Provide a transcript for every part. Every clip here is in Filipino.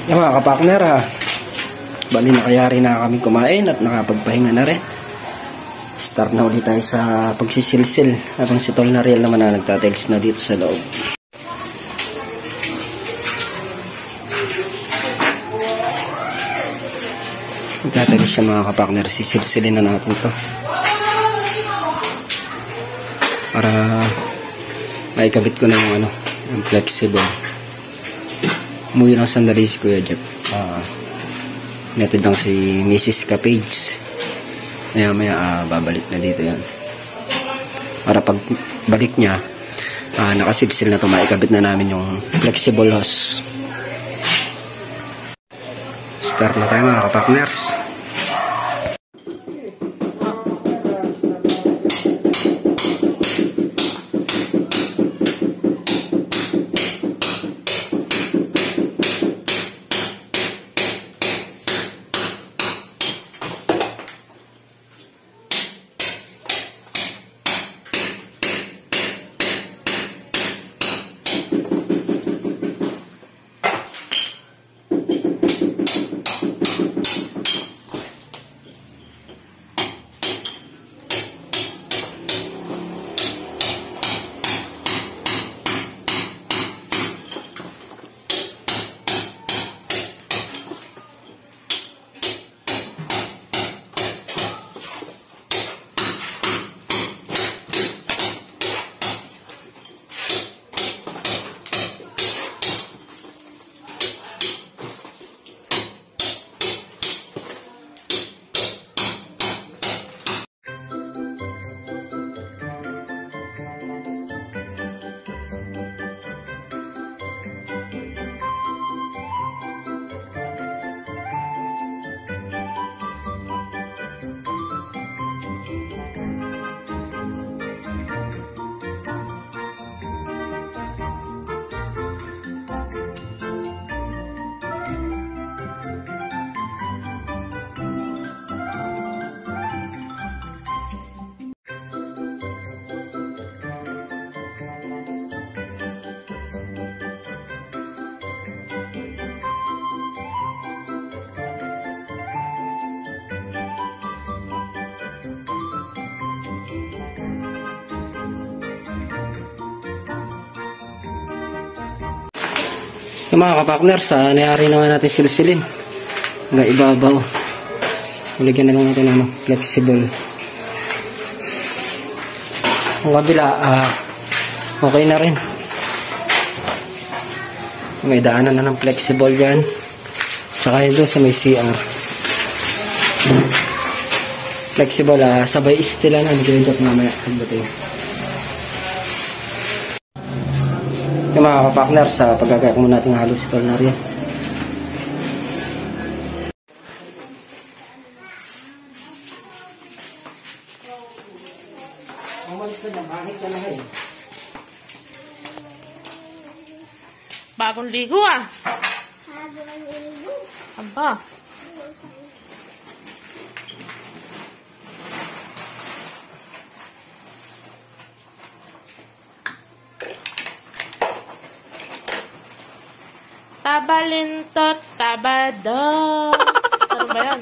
Yung mga kapakner bali nakayari na kami kumain at nakapagpahinga na rin. Start na ulit tayo sa pagsisilsil habang si Tol Nariel naman na nagtatelis na dito sa loob. Nagtatelis siya mga kapakner, sisilsilin na natin to para maikabit ko na yung yung flexible. Umuwi lang sandali si Kuya Jeff. Netid lang si Mrs. Capage. Maya babalik na dito yan. Para pag balik niya, nakasilsil na ito, maikabit na namin yung flexible hose. Start na tayo mga kapakners. Yung mga kapakners, nayari naman natin silsilin hanggang ibabaw. Ilagyan na lang natin flexible. Ang kabila, okay na rin. May daanan na ng flexible yan. Tsaka yun doon sa may CR. Flexible, sabay istilan. Hindi ko mamaya pagdating. Yung mga kapakner, sa paggagaya ko muna natin halos si Tol Nariel. Umalis ka na, bakit ka na kayo? Bagong ligo Aba. Tabalintot, tabado. Ano ba yan?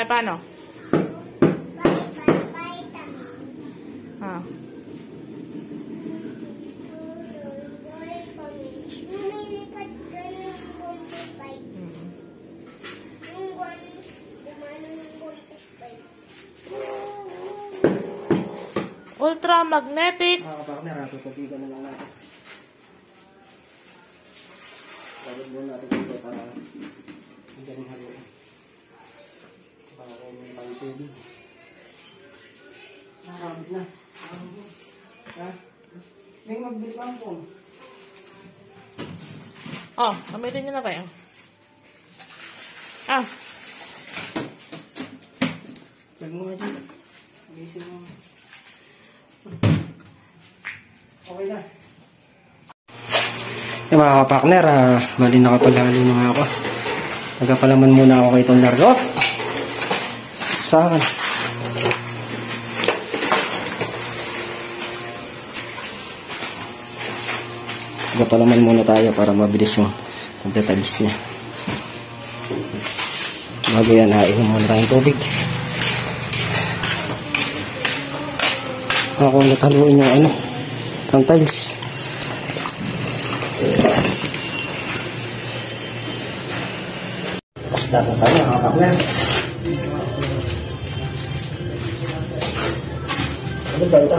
Paano? Ultramagnetic. Kapakner, tutupigan na lang natin. Lagyan mo natin dito para hindi ganun haluin. Para kung may pang tubig. Nakakabit na. May magbili pa ang phone. Gamitin nyo na tayo. Lagyan mo nga dito. Alisin mo. Okay na. Yung mga kapakner, bali nakapaghalo na nga ako. Nagpapalaman muna ako kay Tol Nariel. Sa akin. Gapalaman muna tayo para mabilis yung pagtatalis niya. Bago yan, hainom muna tayong tubig. Ako nataluin yung ano, ang tiles. Basta na tayo, nakakaplas. Ano ba ito?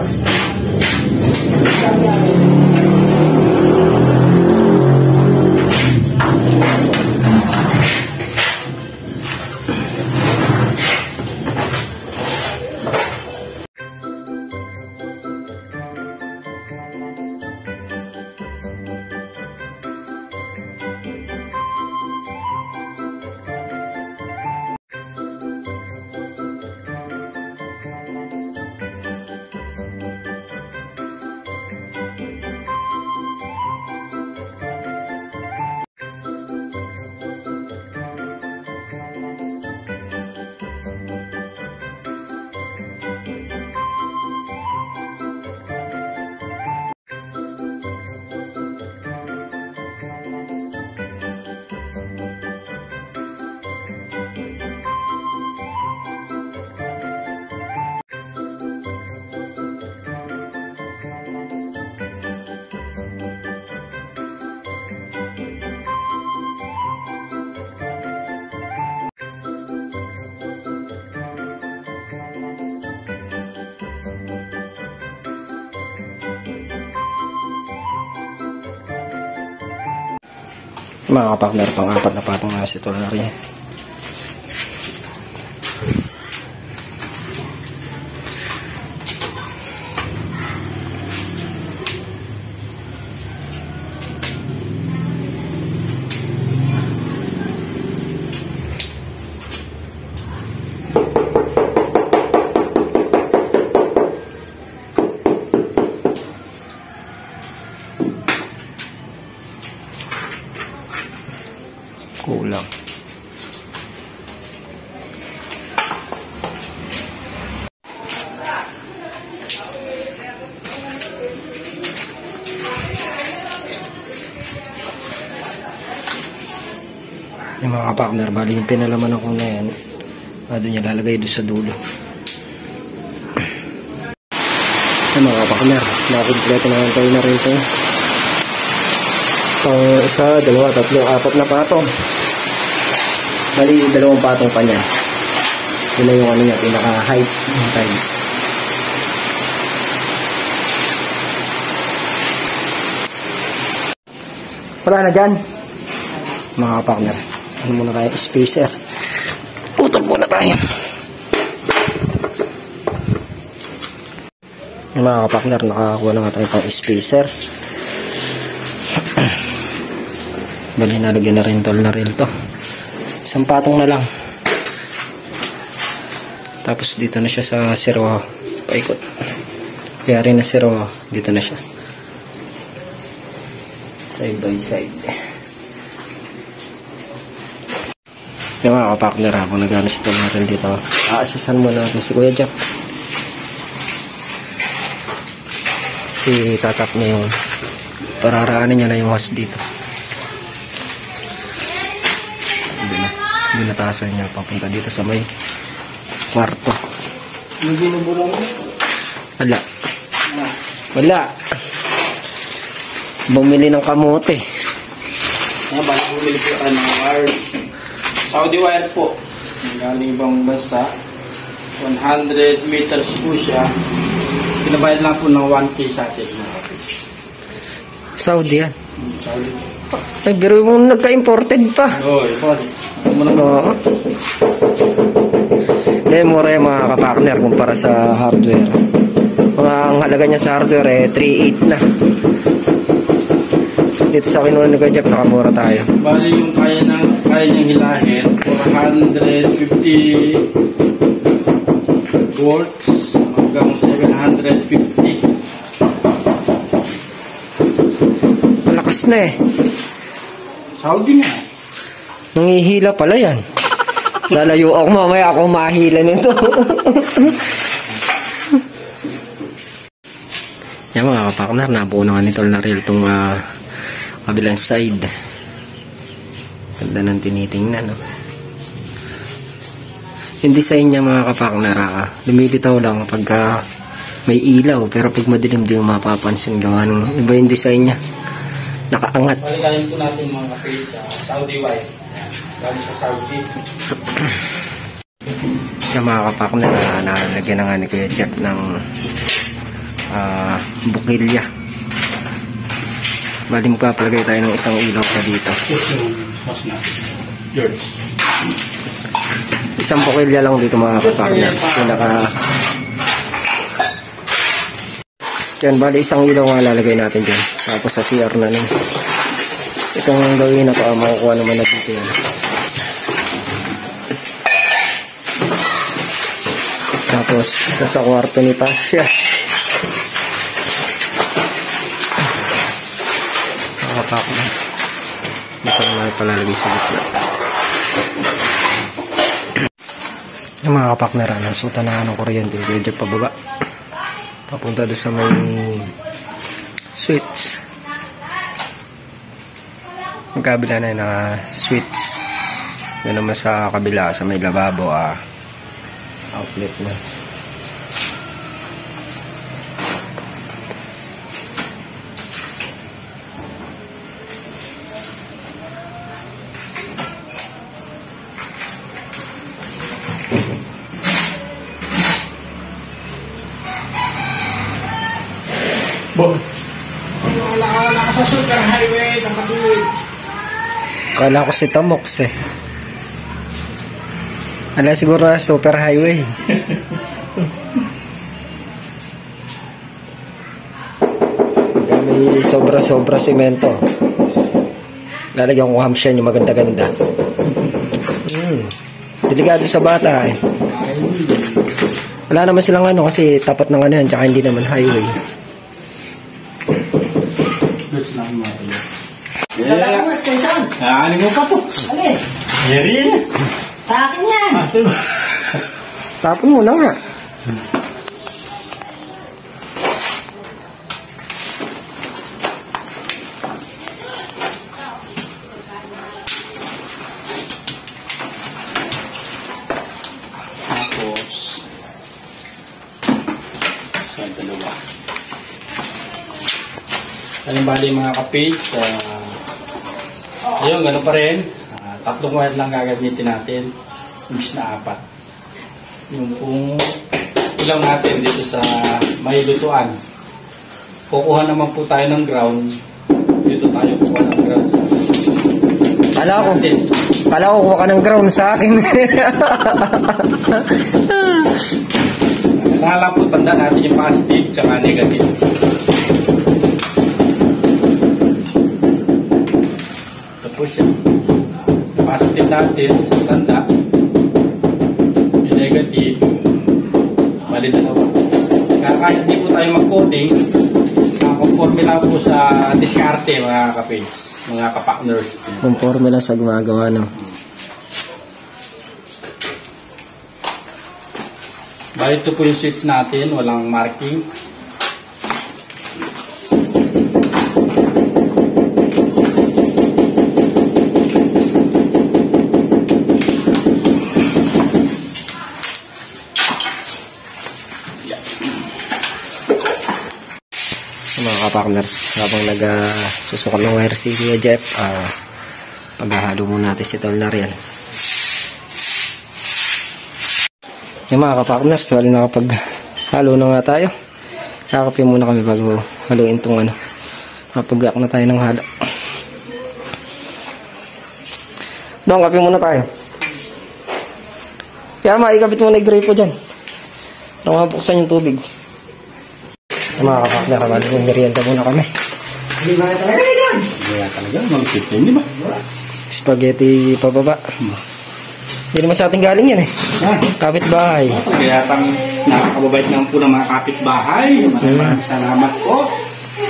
Mga kapakner, pang-apat na patong na si tol na rin. Kulang. Yung mga partner, bali yung pinalaman ako na yan, doon niya lalagay doon sa dulo. Yung mga partner, nakakompleto na yung na rin ito. Pang isa, dalawa, tatlo, apat na patong. Bali, 2 patong pa niya. Yun na yung ano niya, pinaka-height ng tiles. Wala na dyan. Mga partner, ano muna tayo? Spacer. Putol muna tayo. Mga partner, nakakuha na nga tayo pang spacer. Bali, nalagyan na rin tol na rail to. Isang patong na lang. Tapos dito na siya sa zero paikot. Kaya rin na zero, dito na siya. Side by side. Yung mga kapakner, ako nagano si tol na rail dito. Aasasan mo natin si Kuya Jack. Itatap niya yung pararaanan niya na yung hose dito. Binatasan niya papunta dito sa may kwarto. Yung binubulong mo? Wala. Wala. Bumili ng kamote. Balik bumili po tayo ng wire. Saudi wire po. Galing ibang bansa. 100 meters po siya. Pinabayad lang po ng 1K sa atin. Saudi yan. Saudi. Ay, biro mo nagka-imported pa. Oo, imported. Oo. Mura yung mga kapakner kumpara sa hardware. Ang halaga niya sa hardware 3.8 na. Dito sa kinuha ni Kuya Jeff, nakamura tayo. Bali yung kaya niyang hilahin 450 volts hanggang 750. Malakas na eh. Saudi nga. Nangihila pala yan. Lalayo ako mamaya ako mahila nito. Yan mga kapakner, nabuo na nga nito na real itong kabilang side. Ganda ng tinitingnan, no? Yung design niya mga kapakner, lumilitaw lang pagka may ilaw, pero pag madilim di yung mapapansin, gawa ng iba yung design niya. Nakaangat. Paligayin po natin mga kapatid sa Saudi white. Galing sa Saudi. Yung mga kapakner, nalagyan na nga ni Kuya Jeff ng bukilya. Bali magpapalagay tayo ng isang ilaw pa dito. Yours. Isang bukilya lang dito mga kapakner. Yan, bali isang ilaw nga lalagay natin dyan. Tapos sa CR na nun. Itong gawin na to, makukuha naman na dito yan. Tapos isa sa kwarto ni Tasha. Nakapakot. Dito naman palalagay sa gitna. Yung mga kapakner, nasutan na ng kuryente. Medyo pababa. Papunta doon sa may switch. Magkabila na yung switch. Yan naman sa kabila, sa may lababo, outlet na. Wala ka sa super highway, nakatuwid. Kala ko si Tamox eh. Ala siguro super highway. May sobra-sobra semento. Lalagyan ko hamsyan yung maganda-ganda. Delikado sa bata eh. Wala naman silang ano kasi tapat ng ano yan, tsaka hindi naman highway. Ano mo pa po? Alin? Yari. Sa akin yan. Tapon mo na nga. Tapos sa dalawa. Ayun bali mga kapage. Ayun, gano'n pa rin. Tatlong wire lang gagamitin natin. Imbis na 4. Yung kung ilaw natin dito sa may lutuan. Kukuha naman po tayo ng ground. Dito tayo kukuha ng ground. Kala ko kuha ka ng ground sa akin. Kailangan po tanda natin yung positive tsaka negative. Tapos yan. Positive natin sa tanda. Yung negative. Mali dalawa. Kaya kahit hindi po tayo mag-coding, conforme lang po sa diskarte mga kapage, mga kapakners. Conforme lang sa gumagawa, no? Bali ito po yung switch natin, walang marking. Mga kapakners, habang nagsusukal ng wire si Kuya Jeff, paghahalo muna natin si Tol Nariel. Yung mga kapakners, wala nakapaghalo na nga tayo. Kakape muna kami bago haluin itong ano. Kapag-ak na tayo ng halo. Doon, kape muna tayo. Kaya maikabit muna yung grape po dyan. Nang mapuksan yung tubig. Yung mga kapakner, maligong merienda muna kami. Hindi ba talaga yun? Wala talaga, mag-fit yun, di ba? Spaghetti pababa. Hindi naman sa ating galing yan eh. Kapitbahay. Kaya pang nakakababait naman po ng mga kapitbahay. Maraming salamat po.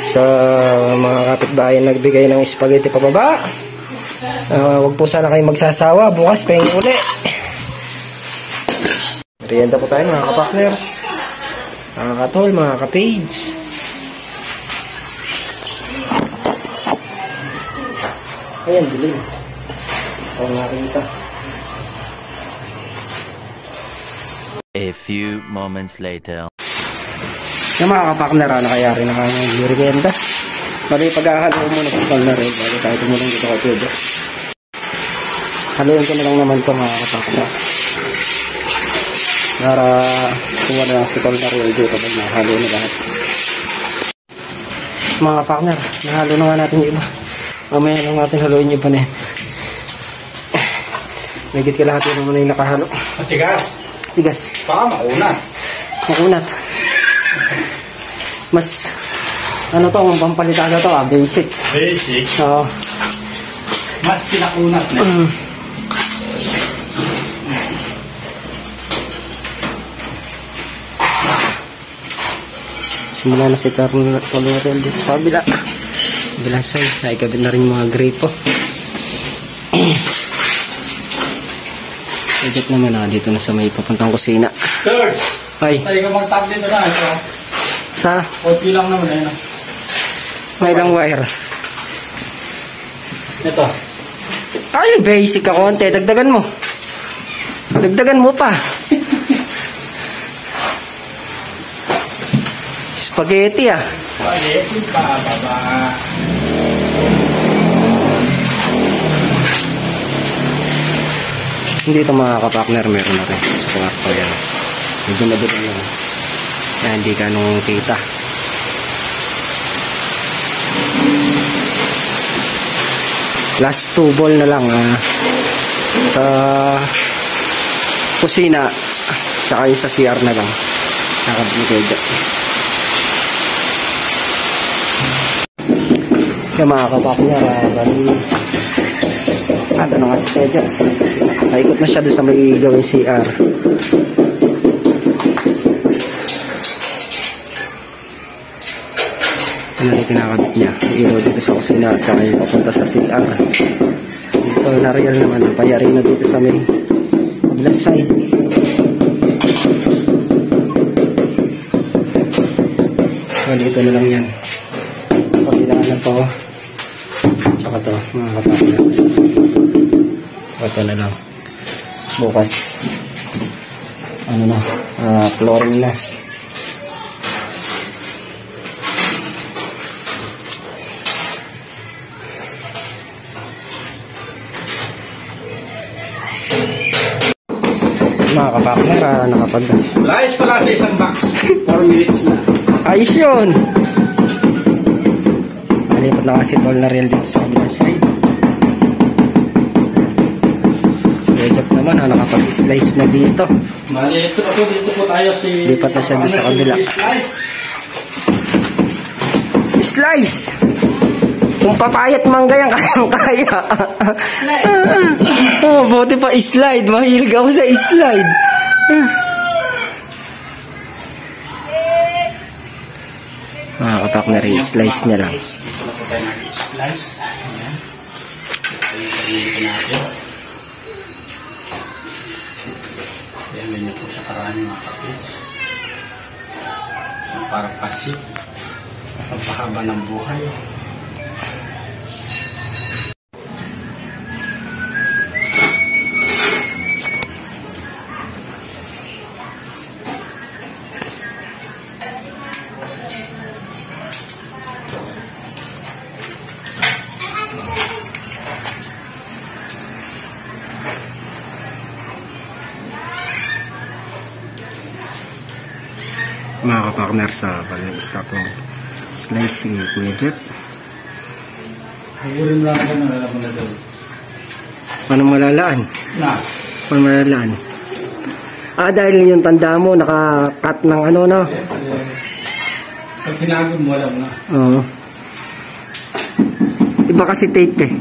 Sa mga kapitbahay na nagbigay ng spaghetti pababa. Huwag po sana kayo magsasawa. Bukas pahingin uli. Merienda po tayo mga kapakners. Mga katol, mga kapage. Ayan, dilim. Oo nga kita. A few moments later. Yung mga kapakner, nakayari na kami ng merienda. Bali, pag-ahalo ko muna sa kalnar eh. Bago tayo tumulong dito kay Pedro. Haluin ko na lang naman ito mga kapakner. Para kung wala lang si kalnar eh. Dito pag nahalo na lahat. Mga kapakner, nahalo na nga natin yung iba. Mamaya lang natin haluin yung iba na yan. Nagit ka lahat yun naman yung nakahalo. Matigas. Tigas. Baka maunat. Makunat. Mas, ano to, ang pampalitada to, basic. Basic. Oo. Mas pinakunat na. Simula na si Carl dito sa kabila. Bilang side, naikabit na rin yung mga grape. Agad naman dito na sa may papuntang kusina. Third. Ay, Tayo ka mag-tablet na ito. sa Okay lang naman ayun. may ilang wire. Ito. Ay, basic ka konti. Dagdagan mo. Dagdagan mo pa. Spaghetti Spaghetti pa, baba. Hindi ito mga kapakner, meron na rin sa kwarto yan. Medyo madulang lang. Kaya hindi ka nung kita. Last 2 ball na lang sa kusina tsaka yung sa CR na lang. Nakabigay dyan. Yung mga kapakner, ando na nga si Pedro sa kusina. Naikot na siya doon sa may gawin CR. Ano na kinakabit niya? Ilaw dito sa kusina at saka yung papunta sa CR. Ito na real naman. Payari na dito sa may kabilang side. Well, ito na lang yan. Pabilaan na to. Tsaka to, mga kapatid. Ito na lang. Bukas. Ano na, flooring na. Mga kapakner, nakapag... Layas pala sa isang box. 4 minutes na. Ayos yun! Nalipat na kasi tol na real dito sa kabilang side. Si Rejap naman, nakapag-slice na dito. Malito ako dito po tayo si... Lipat na siya doon sa kabila. Slice! Kung papayat mangga yan, kayang-kaya. Oh, buti pa slide. Mahilig ako sa slide. Kapak na rin. Slice niya lang. Slice. Ayan. Ayan, ganyan po siya karami mga kapits. Para pasit. Pagpahaba ng buhay. Mga kapakner, sa pag-start ng slice si Kuya Jeff. Hagulin lang ako na lalabang na doon. Paano malalaan? Na. Paano malalaan? Dahil yung tanda mo, naka-cut ng ano, no? Pag pinagod mo, alam na. Oo. Iba kasi tape eh.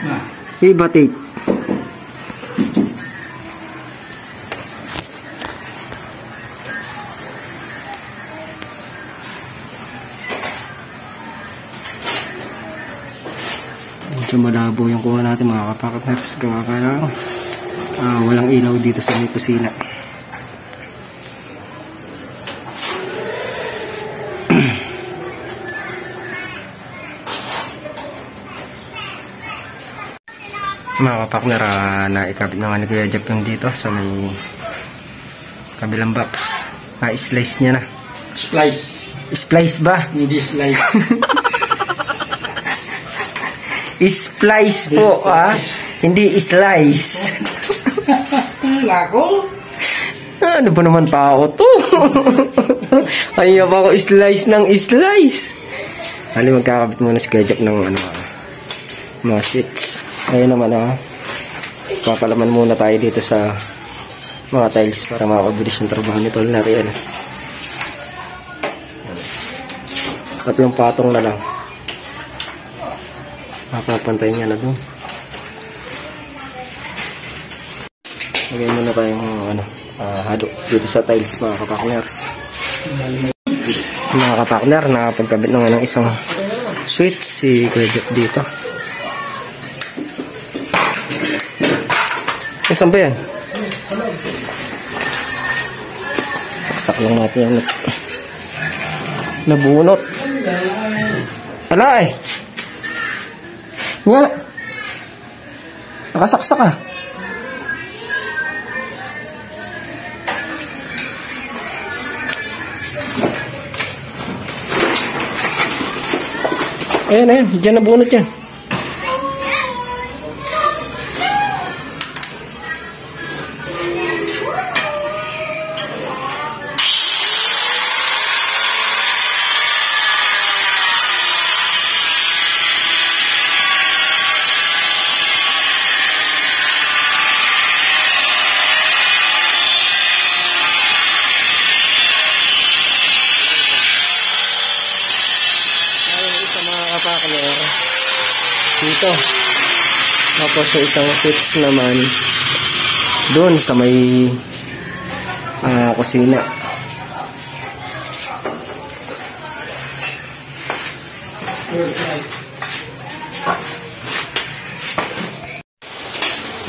Na. Iba tape. Medyo malabo yung kuha natin mga kapakatners. Gawa ka lang. Walang ilaw dito sa may kusina. Mga kapakner, naikabit na nga ni Kuya Jeff yung dito sa may kabilang box. Na-slice niya na. Splice. Splice ba? Hindi slice. Splice po, hindi slice. Lako? Ano ba naman tao to? Ayaw pa ako slice ng slice. Hali, magkakabit muna si Kuya Jeff ng mga seats. Ayun naman, papalaman muna tayo dito sa mga tiles para makakabilis yung trabaho nito na rin. At yung patong na lang, makapantay niya na doon. Lagyan muna tayong halo dito sa tiles, mga kapakners. Mga kapakner, nakapagkabit na nga ng isang switch si Kuya Jeff dito. Saan ba yan? Saksak lang natin yan. Nabunot. Ala eh. Nga. Nakasaksak ah. Ayan, ayan. Diyan nabunot yan. Dito. Tapos sa isang switch naman doon sa may kusina.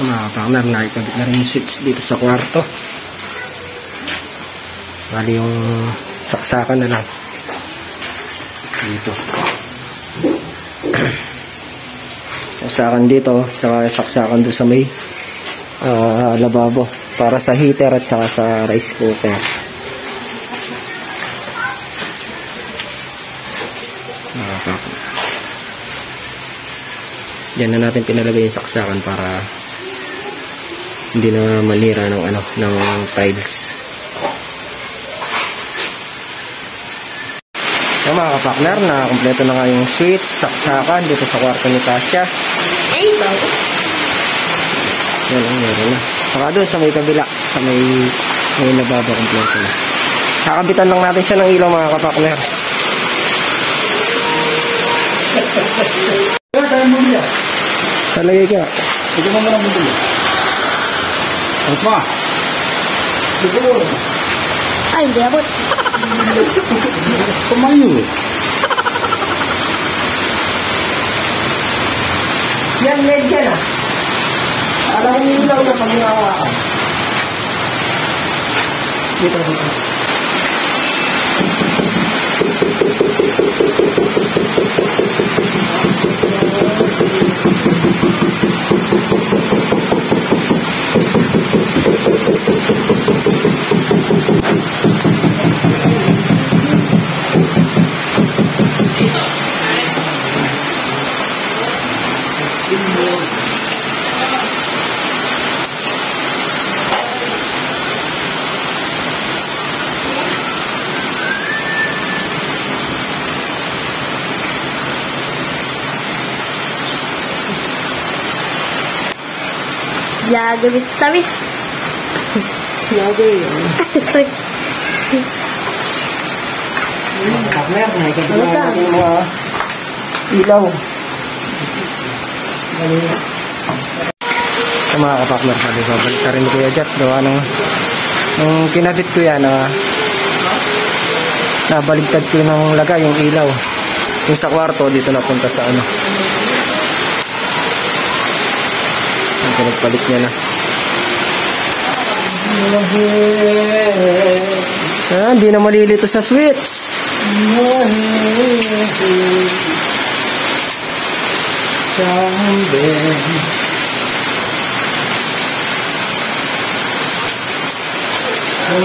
Mga kapakner, nakikabit na rin yung switch dito sa kwarto. Bali yung saksakan na lang dito. Saksakan dito, tsaka saksakan doon sa may lababo para sa heater at saka sa rice cooker. Diyan na natin pinalagay yung saksakan para hindi na manira ng tiles. So, mga kapakner, na kompleto na nga yung switch, saksakan dito sa kwarto ni Tasha. Yan ang meron na. Saka doon sa may kabila, sa may lababo, kompleto na. Kakabitan lang natin siya ng ilaw, mga kapakners. Talagay ka. Ito mo muna mo dito. Ano pa? Ito mo. Ay, hindi abot. Kumayo. Yan, LED yan ah. Alam mo yung ilaw na pag-iawakan. Dito, dito. Lago wis. Lago yun. Kapakner, nakikabit na natin yung mga ilaw. Sa mga kapakner, sabi ko, balik ka rin ni Kuya Jeff. Gawa nung kinabit ko yan, nabaligtad ko ng lagay yung ilaw. Yung sa kwarto, dito napunta sa ang pinagpalit niya na. Hindi na malilito sa switch. Yan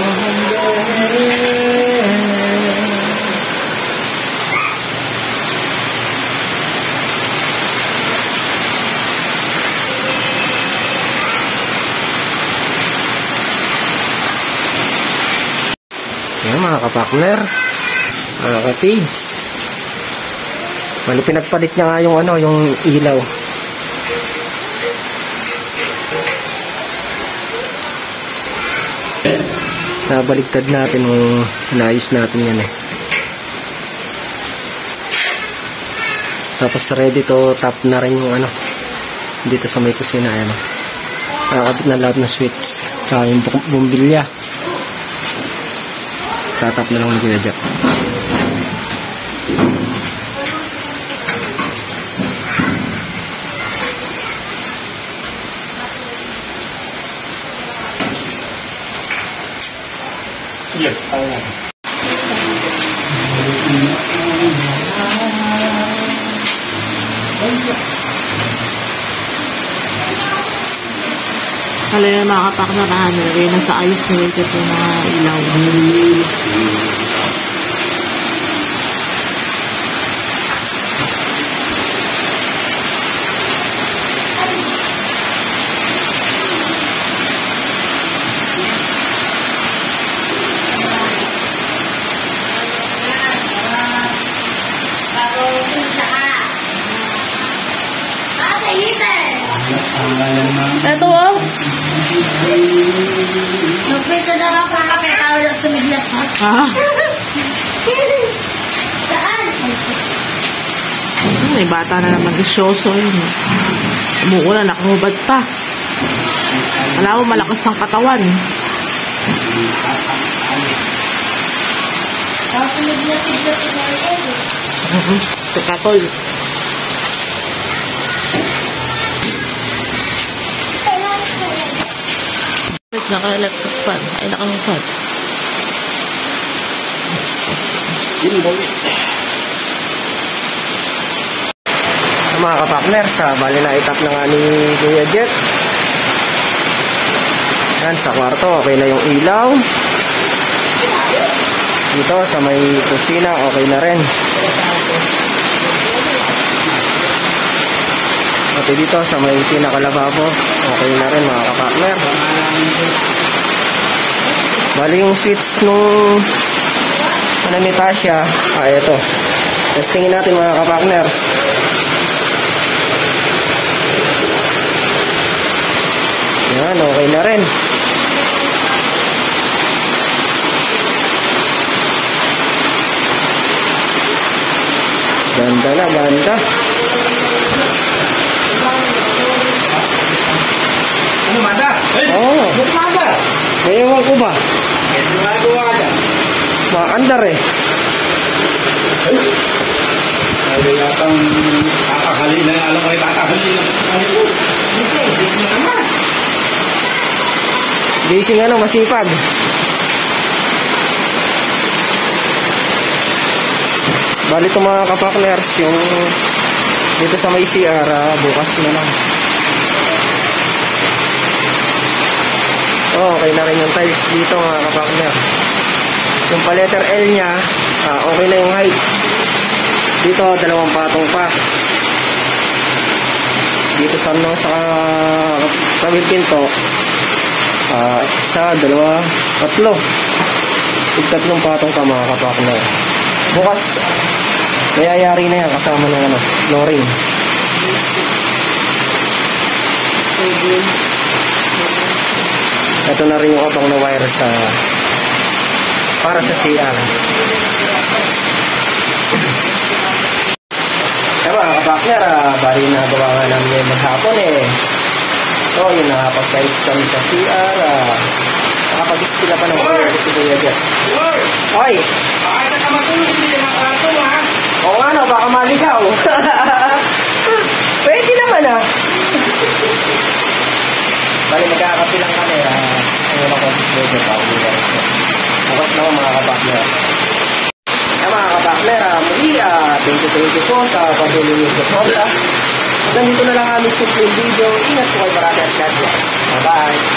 mga kapakner, mga ka-page. Bali pinagpalit niya nga yung ano, yung ilaw. Nabaligtad natin nung naayos natin yan eh. Tapos ready to tap na rin yung ano dito sa may kusina. Ayan, nakakabit na lahat ng switch tsaka yung bumbilya. Tatap na lang ni Kuya Jack. Yes, Kala yung mga kapaknarahan nilagay na sa ayos nila ito po mga ilaw. Ito oh. Nagpito daw ako ng kape, tawag lang sa midlas ha. Ah, Saan? may bata na naman isyoso yun. Umuulan, nakahubad pa. Alam mo, malakas ang katawan. Tapos sa midlas Sa katol. Naka-electric fan. Ay, naka-fan. Mga kapakner, bali na itap na nga ni Kuya Jet. Yan, sa kwarto, okay na yung ilaw. Dito, sa may kusina, okay na rin. Pati dito, sa may pinakalababo, okay na rin mga kapakner. Bali yung switch nung ano ni Tasha, ito. Testingin natin mga kapakners. Yan, okay na rin. Ganda na, ganda. Ano, Mada? Oo. Ano, Mada? Ewan ko ba? Ano ginagawa ka dyan? Maandar eh. Ay, yatang kakakali na. Alam ko ay kakakali na. Ano po? Hindi naman. Gising ano, masipag. Bali ito mga kapakners, yung dito sa may CR, bukas na lang. Okay na rin yung tiles dito mga kapakner. Yung pa letter L nya, okay na yung height. Dito, 2 patong pa. Dito sa ano, sa tabing pinto, 1, 2, 3. 3 patong pa mga kapakner. Bukas, mayayari na yan kasama ng ano, flooring. Ito na rin yung abang na wire sa para sa CR. Mga kapakner, bali na gawa nga namin maghapon eh. So, yun nakapag-tiles kami sa CR. Nakapag-iskila pa ng wire si Kuya Jet. Hoy! Bakit ka matulog? Hindi ka makatulog, ha? Oo nga no, baka maligaw. Pwede naman ah. Bali magkakapilang kami. Ayun ako, medyo pa ako. Bukas naman mga kapakner. Mga kapakner, muli, thank you po sa patuloy niyo sa Honda. Ganito na lang aming simple video. Ingat po kayo parati at God bless. Bye-bye.